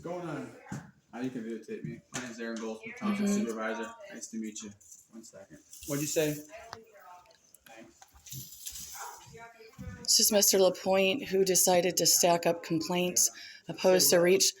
going on? You can videotape me. My name's Aaron Goldsmith, Township Supervisor. Nice to meet you. 1 second. What'd you say? It's just Mr. LaPointe who decided to stack up complaints opposed to reach.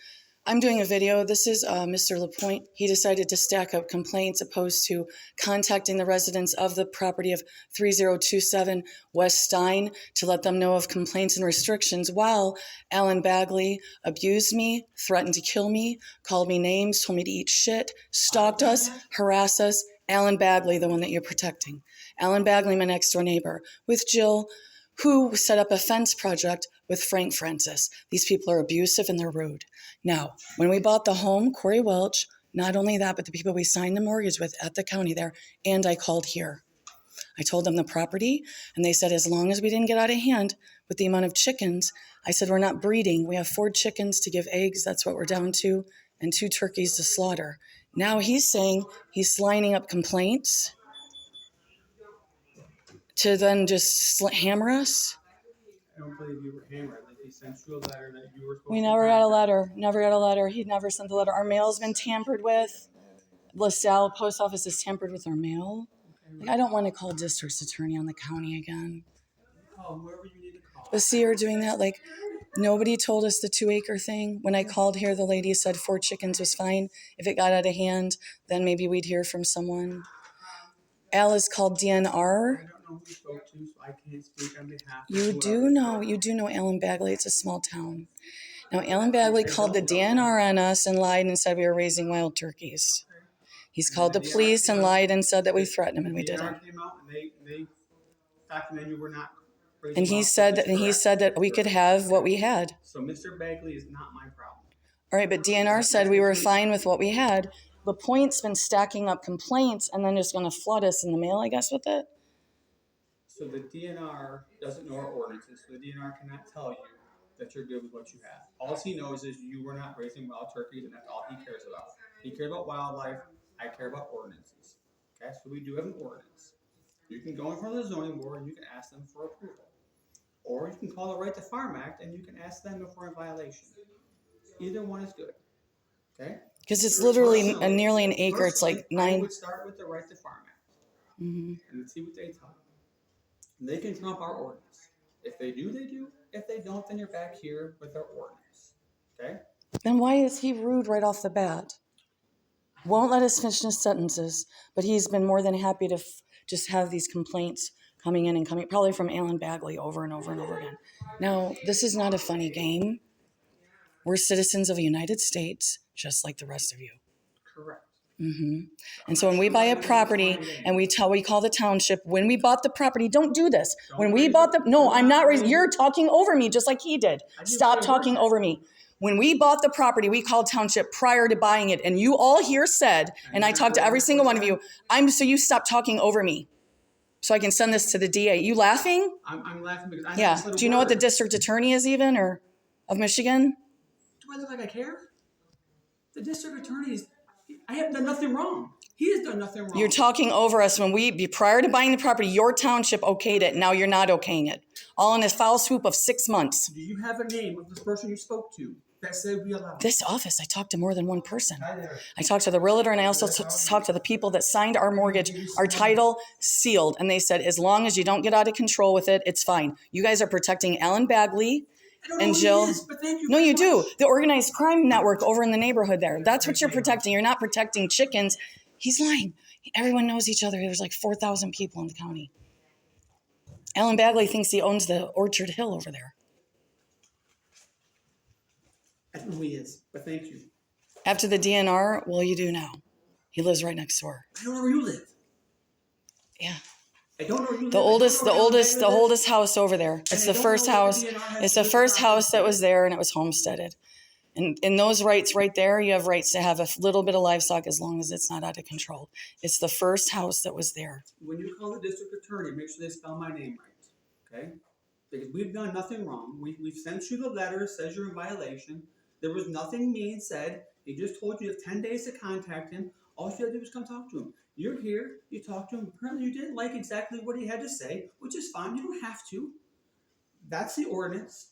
I'm doing a video. This is Mr. LaPointe. He decided to stack up complaints opposed to contacting the residents of the property of 3027 West Stein to let them know of complaints and restrictions, while Alan Bagley abused me, threatened to kill me, called me names, told me to eat shit, stalked us, harassed us. Alan Bagley, the one that you're protecting. Alan Bagley, my next door neighbor, with Jill, who set up a fence project with Frank Francis. These people are abusive and they're rude. Now, when we bought the home, Corey Welch, not only that, but the people we signed the mortgage with at the county there, and I called here. I told them the property, and they said as long as we didn't get out of hand with the amount of chickens, I said we're not breeding. We have 4 chickens to give eggs, that's what we're down to, and 2 turkeys to slaughter. Now he's saying he's lining up complaints to then just hammer us. I don't believe you were hammered. Like he sent you a letter that you were supposed We to never got a contact. letter. Never got a letter. He never sent the letter. Our mail's been tampered with. LaSalle post office is tampered with our mail. Like, I don't want to call district attorney on the county again. Call whoever you need to call. But see, you're doing that. Like, nobody told us the 2-acre thing. When I called here, the lady said 4 chickens was fine. If it got out of hand, then maybe we'd hear from someone. Al is called DNR. I don't know who you spoke to, so I can't speak on behalf of You do know Alan Bagley. It's a small town. Now, Alan Bagley called the DNR on us and lied and said we were raising wild turkeys. He's called the police and lied and said that we threatened him, and we didn't. DNR came out and they documented you were not raising And he wild said turkeys, that we could have what we had. So Mr. Bagley is not my problem. All right, but DNR said we were fine with what we had. LaPointe's been stacking up complaints and then just going to flood us in the mail, I guess, with it. So the DNR doesn't know our ordinances, so the DNR cannot tell you that you're good with what you have. All he knows is you were not raising wild turkeys, and that's all he cares about. He cares about wildlife. I care about ordinances. Okay, so we do have an ordinance. You can go in front of the zoning board and you can ask them for approval. Or you can call the Right to Farm Act and you can ask them if we're in violation. Either one is good. Okay? Because it's literally nearly an acre. It's like 9. I would start with the Right to Farm Act and see what they tell you. They can trump our ordinance. If they do, they do. If they don't, then you're back here with our ordinance. Okay? Then why is he rude right off the bat? Won't let us finish his sentences, but he's been more than happy to just have these complaints coming in and coming, probably from Alan Bagley over and over and over again. Now, this is not a funny game. We're citizens of the United States, just like the rest of you. Correct. And so when we buy a property and we call the township, when we bought the property, don't do this. When we bought no, I'm not raising, you're talking over me just like he did. Stop talking over me. When we bought the property, we called township prior to buying it. And you all here said, and I talked to every single one of you, so you stop talking over me so I can send this to the DA. You laughing? I'm laughing because I Yeah. Do you know what the district attorney is even, or of Michigan? Do I look like I care? The district attorney is, I have done nothing wrong. He has done nothing wrong. You're talking over us. Prior to buying the property, your township okayed it. Now you're not okaying it. All in a foul swoop of 6 months. Do you have a name of this person you spoke to that said we allow? This office, I talked to more than one person. I talked to the realtor and I also talked to the people that signed our mortgage, our title sealed. And they said, as long as you don't get out of control with it, it's fine. You guys are protecting Alan Bagley and Jill. No, you do. The organized crime network over in the neighborhood there. That's what you're protecting. You're not protecting chickens. He's lying. Everyone knows each other. There's like 4,000 people in the county. Alan Bagley thinks he owns the Orchard Hill over there. I don't know who he is, but thank you. After the DNR, well, you do now. He lives right next door. I don't know where you live. Yeah. I don't know where you live. The oldest house over there. It's the first house. It's the first house that was there, and it was homesteaded. And in those rights right there, you have rights to have a little bit of livestock as long as it's not out of control. It's the first house that was there. When you call the district attorney, make sure they spell my name right, okay? Because we've done nothing wrong. We've sent you the letter, says you're in violation. There was nothing mean said. He just told you have 10 days to contact him. All you had to do was come talk to him. You're here, you talked to him. Apparently you didn't like exactly what he had to say, which is fine. You don't have to. That's the ordinance.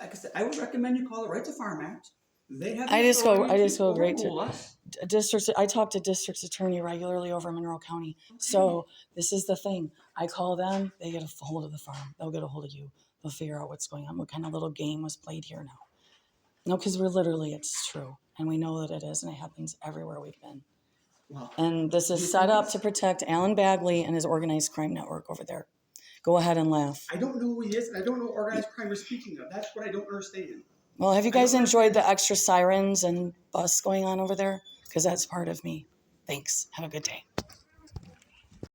like I said, I would recommend you call the Right to Farm Act. They have. I just go to great to overrule us. district. I talk to district attorney regularly over in Monroe County. So this is the thing. I call them. They get a hold of the farm. They'll get a hold of you. They'll figure out what's going on. What kind of little game was played here now? No, because it's true, and we know that it is, and it happens everywhere we've been. Well, And this is set up to protect Alan Bagley and his organized crime network over there. Go ahead and laugh. I don't know who he is, and I don't know what organized crime you're speaking of. That's what I don't understand. Well, have you guys enjoyed the extra sirens and bus going on over there? Because that's part of me. Thanks. Have a good day.